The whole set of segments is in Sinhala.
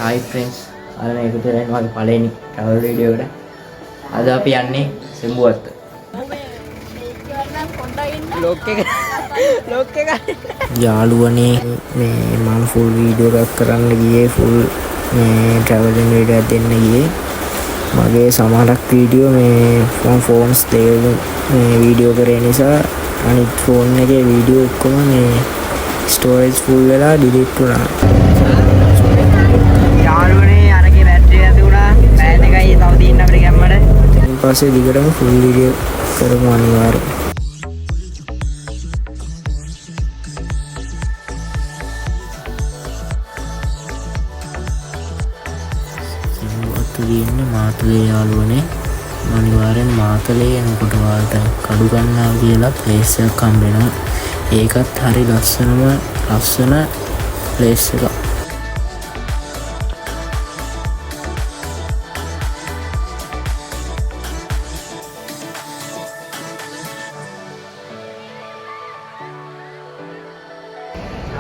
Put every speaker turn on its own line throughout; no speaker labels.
Hi friends, අර මේක දෙන්නේ වගේ පළවෙනි travel video එකට. අද අපි යන්නේ සෙම්බුවත්ත. ලොක් එක. යාළුවනේ මේ මම full video එකක් කරන්න ගියේ full මේ traveling video එකක් දෙන්න ගියේ. මගේ සමහරක් video මේ phones දෙකකින් මේ video කරේ නිසා අනිත් phone එකේ video ඔක්කොම මේ storage full වෙලා delete වුණා. යාළුවනේ අරගේ බැටරි ඇති වුණා. බෑන් එකයි තව තියෙන අපිට ගැම්මට. ඊට පස්සේ දිගටම full video කරමු අනිවාර්යයෙන්. තියෙන්නේ මාතලේ යාළුවනේ. අනිවාර්යෙන් මාතලේ යනකොට ඔයාලට කඩු ගන්නා කියලා ප්ලේස් එකක් හම්බ වෙනවා. ඒකත් හරි ලස්සන ප්ලේස් එකක්.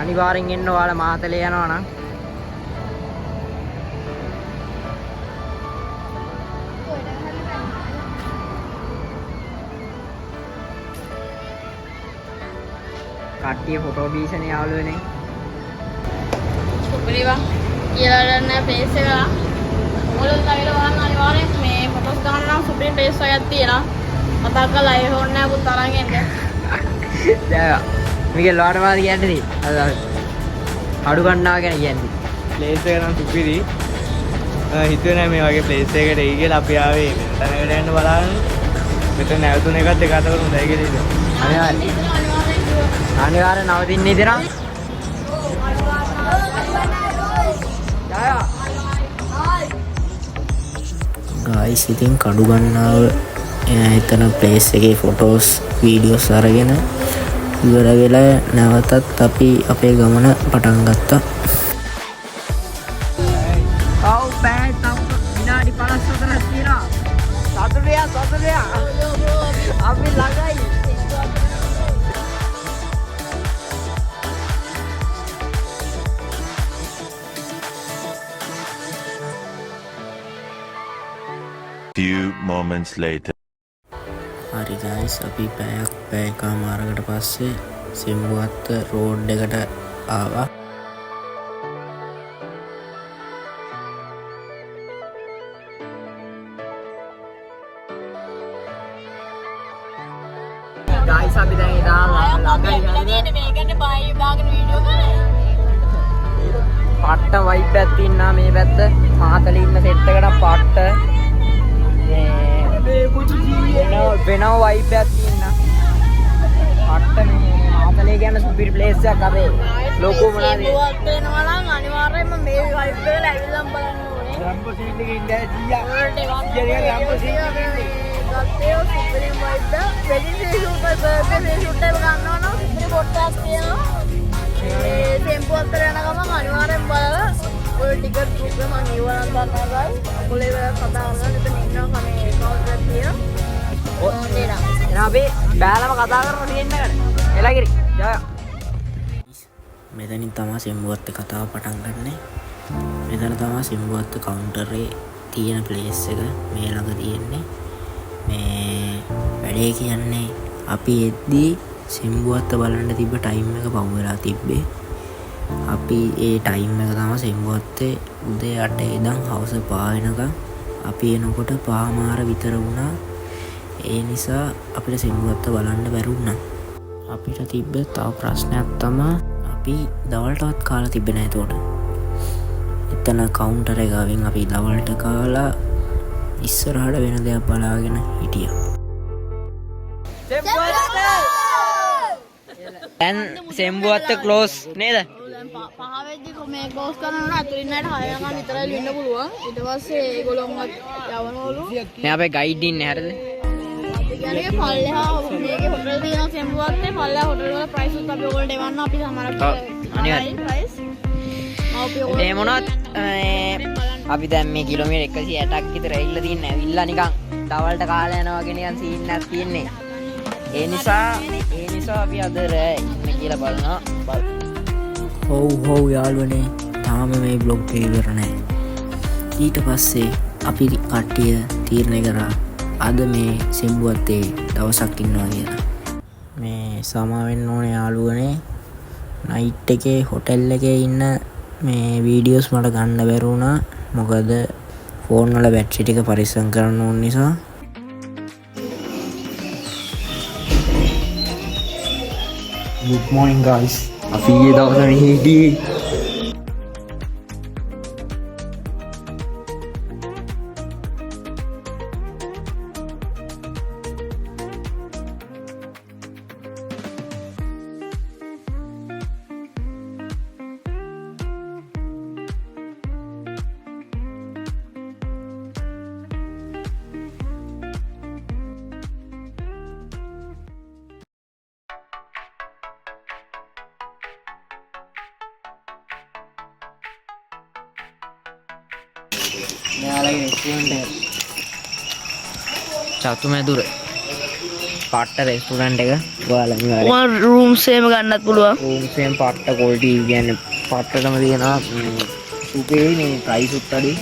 අනිවාර්යෙන් එන්න ඔයාලා මාතලේ යනවා නම් කට්ටිය ෆොටෝ බීසනේ යාළුවනේ.
සුපිරිවා කියලා ගන්න ප්ලේස් එක. ඔයගොල්ලෝ ළඟට වහන්න අනිවාර්යෙන් මේ ෆොටෝස් ගන්න නම් සුපිරි ප්ලේස් එකක් තියෙනවා. මතක් කරලා ඒ හොන්න නෑ පුත් තරන් එන්න.
දැන් මේක ලෝඩමාද කියන්නේ අද අඩු ගන්නවා කියන කියන්නේ.
ප්ලේස් එක නම් සුපිරි. හිතුවේ නෑ මේ වගේ ප්ලේස් එකකට එයි කියලා අපි ආවේ තැනකට යන්න බලන්න. මෙතන නැවතුන එකත් දෙක අතර හොඳයි කියලා හිතුවා.
අනිවාර්යෙන් නවතින්න ඉතිරා. ගායිස් ඉතින් කඩු ගන්නාව එතන ප්ලේස් එකේ ෆොටෝස් වීඩියෝස් අරගෙන ඉවර වෙලා නැවතත් අපි අපේ ගමන පටන් ගත්තා. ඔව් බෑ තව විනාඩි 54ක් තියෙනවා. සතුටුය. අපි ළඟයි.
Few moments later.
හරි guys අපි පැයකමාරකට පස්සේ සෙම්බුවත්ත රෝඩ් එකට ආවා. guys අපි දැන් ළඟයි
මේකනේ බයි දාගෙන වීඩියෝ කරේ.
පට්ට වයිබ් එකක් තියෙනවා මේ පැත්ත. මාතලේ ඉන්න සෙට් එකට පට්ට වෙනව වයිබ් එකක් තියෙනවා. පට්ට මේ මාතලේ කියන සුපිරි ප්ලේස් එකක් අපේ ලොකු මොනවාද
සෙම්බුවත් වෙනවා නම් අනිවාර්යෙන්ම මේ වයිබ් එක ඇවිල්ලා බලන්න ඕනේ.
රම්බෝ සීන් එකේ ඉඳලා ජීයා.
රම්බෝ සීන් එකේ ගත්තේ සුපිරි වයිබ් එක. වෙඩින් ෂූට් එක ගන්නවා නම් සුපිරි පොට්ටක් තියෙනවා. ඒ සෙම්බුවත් යන ගමන් අනිවාර්යෙන් බලලා ඔය ටිකට් බුක් එක මම ඉවරන් ගන්නවා ගයි. ඔයගොල්ලෝ ඒක කතා කරලා ඉතින් ඉන්නවා කමේ කවුන්ටර් එක තියෙනවා.
එහෙනම් අපි බෑලම කතා කරමු තියෙන්නකට. එළගිරි. ජය. මෙතනින් තමයි සෙම්බුවත්ත කතාව පටන් ගන්නෙ. මෙතන තමයි සෙම්බුවත්ත කවුන්ටරේ තියෙන ප්ලේස් එක මේ ළඟ තියෙන්නේ. මේ වැඩේ කියන්නේ අපි එද්දී සෙම්බුවත්ත බලන්න තිබ්බ ටයිම් එක පහු වෙලා තිබ්බේ. අපි ඒ ටයිම් එක තමයි සෙම්බුවත්තේ උදේ 8 ඉඳන් හවස 5 වෙනකම් අපි එනකොට පාමාර විතර වුණා. ඒ නිසා අපිට සෙම්බුවත්ත බලන්න බැරි වුණා. අපිට තිබ්බ තව ප්‍රශ්නයක් තමයි අපි දවල්ටවත් කාලා තිබ්බේ නැහැ ඒතකොට. එතන කවුන්ටර් එක ගාවින් අපි දවල්ට කාලා ඉස්සරහට වෙන දෙයක් බලාගෙන හිටියා. දැන් සෙම්බුවත්ත ක්ලෝස් නේද?
පහ වෙද්දි මේ ක්ලෝස් කරනවා අතුරින් නැට 6 යකම් විතරයි ඉන්න පුළුවන්. ඊට පස්සේ ඒගොල්ලොන්වත් යවනවලු.
මේ අපේ ගයිඩ් ඉන්නේ හරිද?
අපි කියන්නේ පල්ලෙහා මේකේ හොටල් තියෙනවා සෙම්බුවත්තේ පල්ලෙහා හොටල් වල ප්‍රයිස් උත් අපි ඔයගොල්ලන්ට එවන්න අපි සමහරක්
අනිවාර්යෙන්
ප්‍රයිස්.
ඒ මොනවත් අපි දැන් මේ කිලෝමීටර් 160ක් විතර ඇවිල්ලා තින්නේ. ඇවිල්ලා නිකන් දවල්ට කාලා යනවා වගේ නිකන් සීන් එකක් තියෙන්නේ. ඒ නිසා අපි අද රෑ ඉන්න කියලා බලනවා. හොව් යාළුවනේ තාම මේ බ්ලොග් එක ඉවර නැහැ. ඊට පස්සේ අපි කට්ටිය තීරණය කරා අද මේ සෙම්බුවත්තේ දවසක් ඉන්නවා කියලා. මේ සමාවෙන්න ඕනේ යාළුවනේ, නයිට් එකේ හොටෙල් එකේ ඉන්න මේ වීඩියෝස් මට ගන්න බැරි වුණා. මොකද ෆෝන් වල බැටරි ටික පරිස්සම් කරන්න ඕන නිසා. Good morning guys. අපි ඊයේ දවසේ මෙහි හිටියේ. මෙයාලගේ රෙස්ටුරන්ට් එක චතුමැදුර පට්ට රෙස්ටුරන්ට් එක. ඔයාලා
ඔය රූම්ස් එහෙම ගන්නත් පුළුවන්.
රූම්ස් එකෙන් පට්ට ක්වොලිටි කියන්නේ පට්ටටම තියෙනවා. සුපේ මේ ප්‍රයිස් උත් අඩුයි.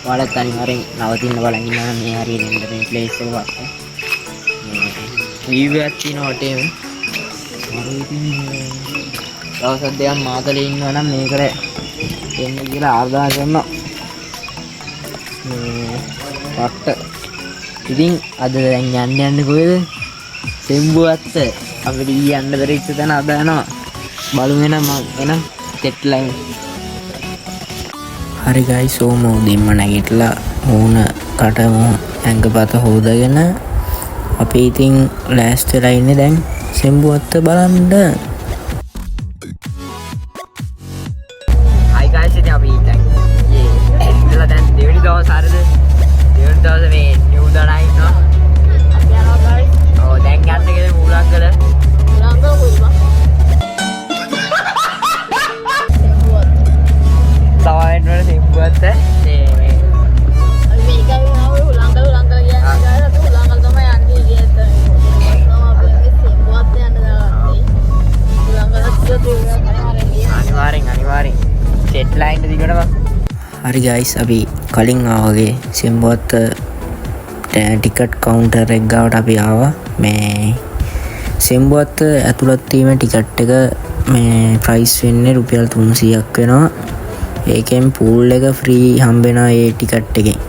ඔයාලත් අනිවාර්යෙන් නවතින්න බලන් ඉන්නවා නම් මේ හරියට එන්න මේ ප්ලේස් එක වත්. රිව්‍යු එකක් තියෙනවා වටේම. මම ඉතින් දවස් දෙකක් මාතලේ ඉන්නවා නම් මේකට එන්න කියලා ආරාධනා කරනවා. පට්ට. ඉතින් අද දැන් යන්න කොහෙද? සෙම්බුවත්ත. අපිට යන්න බැරිච්ච තැන අද යනවා. බලමු එනම් සෙට් ලයින්. හරි ගයිස්, ඕම උදේම නැගිටලා මූණ කට ඇඟපත හොදගෙන අපි ඉතින් ලෑස්ති වෙලා ඉන්නේ දැන් සෙම්බුවත්ත බලන්න. හයි ගයිස්, ඉතින් අපි ඉඳලා දැන් දෙවෙනි දවස් හරිද? දෙවෙනි දවසේ මේ නිව් දාලා ඉන්නවා.
අපි යනවා guys.
ඔව් දැන් යන්න ගිහලා මූලංගල.
උලංගල කොයිද?
සවාවෙන් වල සෙම්බුවත්ත මේ
අපි මේක ආවේ උලංගල කියන්නේ guys. අපි උලංගල තමයි යන්නේ කියද්ද. අපි සෙම්බුවත්ත යන්න දාගත්තේ. උලංගල
අනිවාර්යෙන් සෙට් ලයින් එක දිගටම. හරි ගයිස්, අපි කලින් ආවගේ සෙම්බුවත්ත ටිකට් කවුන්ටර් එක ගාවට අපි ආවා. මේ සෙම්බුවත්ත ඇතුළත් වීම ටිකට් එක මේ ප්‍රයිස් වෙන්නේ රුපියල් 300ක් වෙනවා. ඒකෙන් පූල් එක ෆ්‍රී හම්බෙනවා ඒ ටිකට් එකෙන්.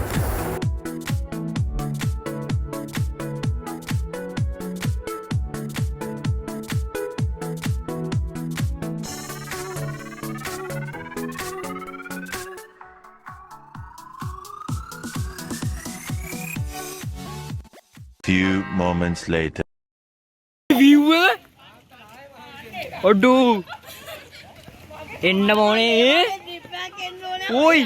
Few moments later.
viewer ඔඩු එන්න මොනේ ඔයි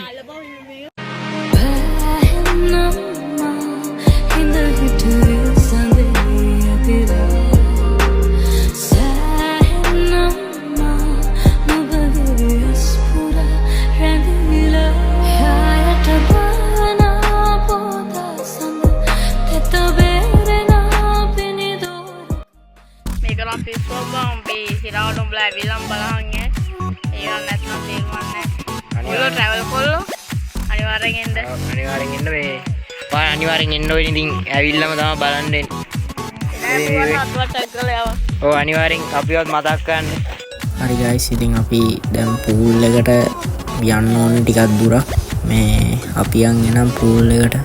විලම් බලහන්නේ ඒවා නැත්නම් තේරුම්න්නේ ඔයගොල්ලෝ ට්‍රැවල් කොල්ලෝ අනිවාර්යෙන් එන්න
මේ ඔයා අනිවාර්යෙන් එන්න ඕනේ. ඉතින් ඇවිල්ලාම තමයි බලන්න එන්නේ. ඔව් අනිවාර්යෙන් අපිවත් මතක් කරන්න. හරි ගයිස්, ඉතින් අපි දැන් පූල් එකට යන්න ඕනේ ටිකක් දුරක්. මේ අපි යන් පූල් එකට.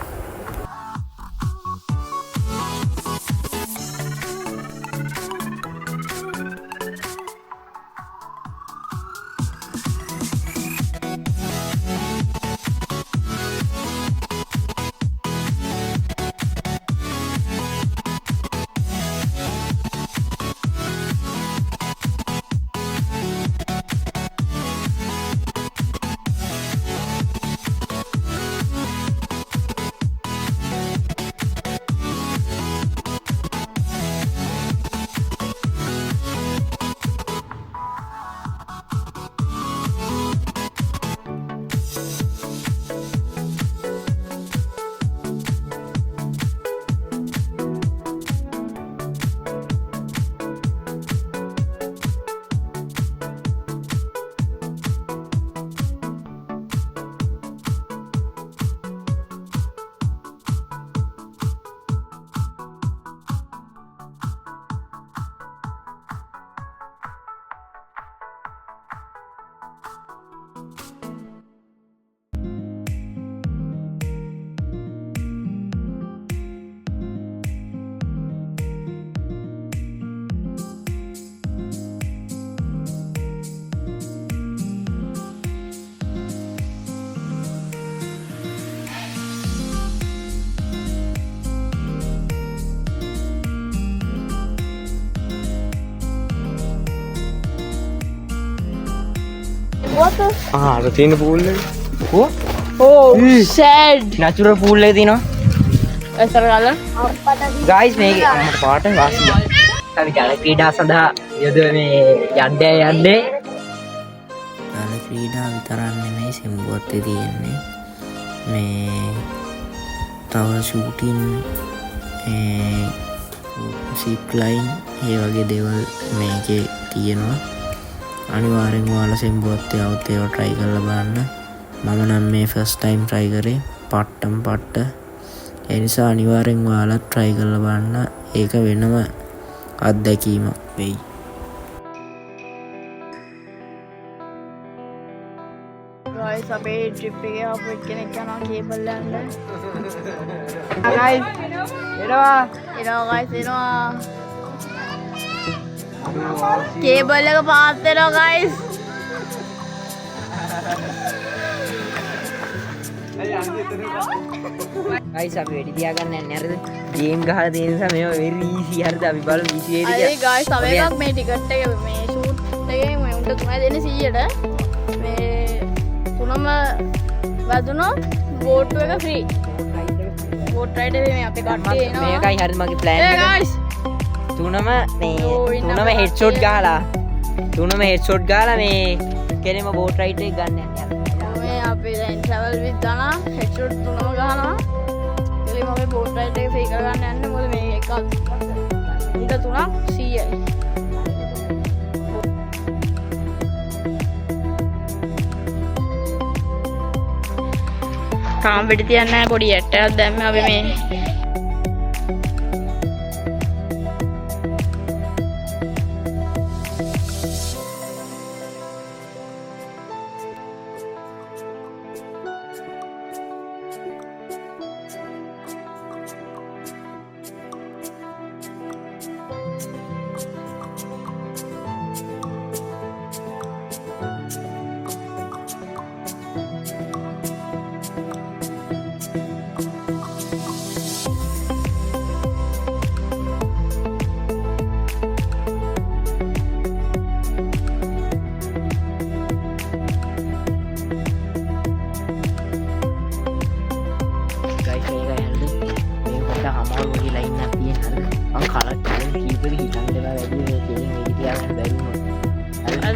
water?
අර තියෙන pool එක. ඕ
Oh, sad.
natural pool එක තියෙනවා.
ඇසර ගාලා.
guys මේක මට පාට වාසිය. අපි ජල ක්‍රීඩා සඳහා යන්නේ යන්නේ.
ජල ක්‍රීඩා විතරක් නෙමෙයි සෙම්බුවත්තේ තියෙන්නේ. මේ තව ෂූටින් සිප් ලයින් ඒ වගේ දේවල් මේකේ තියෙනවා. අනිවාර්යෙන් ඔයාලා සෙම්බුවත්තේ આવුත් ඒවා try කරලා බලන්න. මම නම් මේ first time try කරේ පට්ටම් පට්ට. ඒ නිසා අනිවාර්යෙන් ඔයාලා try කරලා බලන්න. ඒක වෙනම අත්දැකීමක් වෙයි.
Guys, අපේ trip එකේ ආපු එක්කෙනෙක් යනවා කේබල් යන්න. Guys, එනවා guys එනවා. කේබල් එක පාත් වෙනවා guys.
guys අපි වෙඩි තියාගන්න යන්නේ හරිද? ගේම් ගහලා තියෙන නිසා මේවා very easy හරිද? අපි බලමු easy වෙයිද
අය
කියලා.
guys තව එකක් මේ ටිකට් එක මේ ෂූට් එකේ මේ උන්ට 3 දෙන්නේ 100ට. මේ තුනම වැදුනොත් බෝට් එක ෆ්‍රී. බෝට් රයිඩ් එකේ මේ අපේ කට්ටිය එනවා.
මේකයි හරිද මගේ plan
Hey
එක.
guys.
තුනම මේ
ඔව්, ඉන්න
තුනම
අපේ
headshot
කට්ටිය.
ගහලා මේ කෙනෙම boat ride එක ගන්න යන්නේ.
මේ අපි දැන් travel with දනා headshot තුනම ගහනවා. එළිම අපේ බෝට් රයිඩ් එක ෆ්‍රී කරගන්න යන්නේ. මොකද මේ එකක් ඊට තුනක් 100යි. තාම පිටි තියන්නේ නැහැ පොඩි ඇටයක් දැම්ම අපි මේ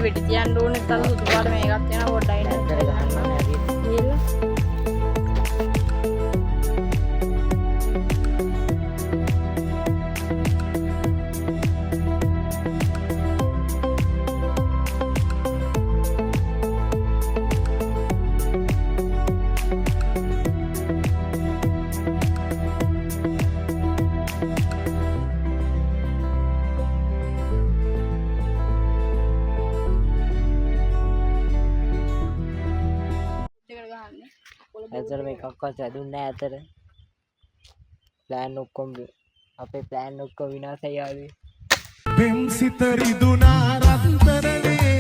පිටි තියන්න ඕනේ තව සුදු පාට මේකක් තියෙනවා පොඩ්ඩයි නේද ගහන්න ඕනේ
ඇතර මේකක්වත් වැදුන්නේ නැහැ ඇතර. plan ඔක්කොම අපේ plan ඔක්කොම විනාශයි යාළුවේ.
පෙම් සිත රිදුනා රත්තරනේ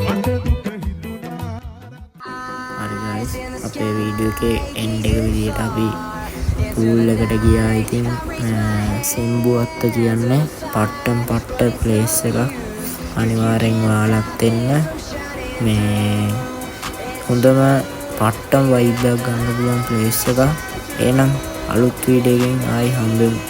මට දුක හිතුණා.
හරි guys අපේ වීඩියෝ එකේ end එක විදියට අපි pool එකට ගියා. ඉතින් සෙම්බුවත්ත කියන්නේ පට්ටම් පට්ට place එකක්. අනිවාර්යෙන් ඔයාලත් එන්න. මේ හොඳම පට්ටම් vibe එකක් ගන්න පුළුවන් place එක. එහෙනම් අලුත් වීඩියෝ එකකින් ආයි හම්බෙමු.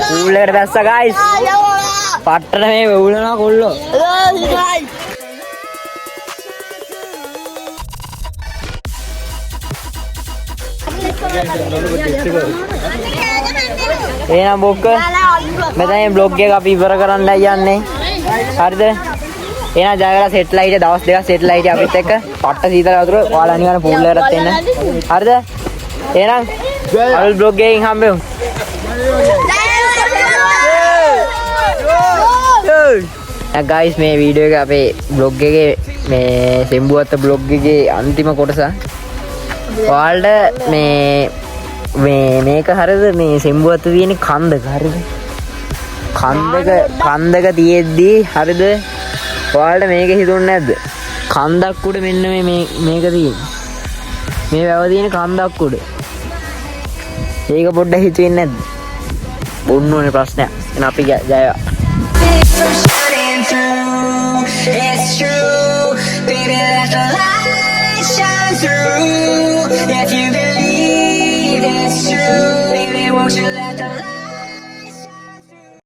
pool එකට බැස්සා guys. පට්ටට මේ වෙවුලනවා කොල්ලෝ. එහෙනම් බොක්ක මෙතන බ්ලොග් එක අපි ඉවර කරන්නයි යන්නේ. හරිද? එහෙනම් ජයගලා සෙට්ලයිට් දවස් දෙකක් සෙට්ලයිට් අපිත් එක්ක පට්ට සීතල වතුර ඔයාලා අනිවාර්යෙන් pool එකටත් එන්න. හරිද? එහෙනම් අලුත් බ්ලොග් එකකින් හම්බෙමු. guys මේ වීඩියෝ එක අපේ බ්ලොග් එකේ මේ සෙම්බුවත්ත බ්ලොග් එකේ අන්තිම කොටස. ඔයාලට මේක හරිද මේ සෙම්බුවත්ත තියෙන කන්දක හරිද? කන්දක තියෙද්දි හරිද? ඔයාලට මේක හිතුන්නේ නැද්ද? කන්දක් උඩ මෙන්න මේක තියෙන්නේ. මේ වැව තියෙන කන්දක් උඩ. ඒක පොඩ්ඩක් හිතුවේ නැද්ද? බොන්න ඕනේ ප්‍රශ්නයක්. එහෙනම් අපි ජයවා.
Shining through, it's true, baby. Let the light shine through. If you believe it's true, baby, won't you let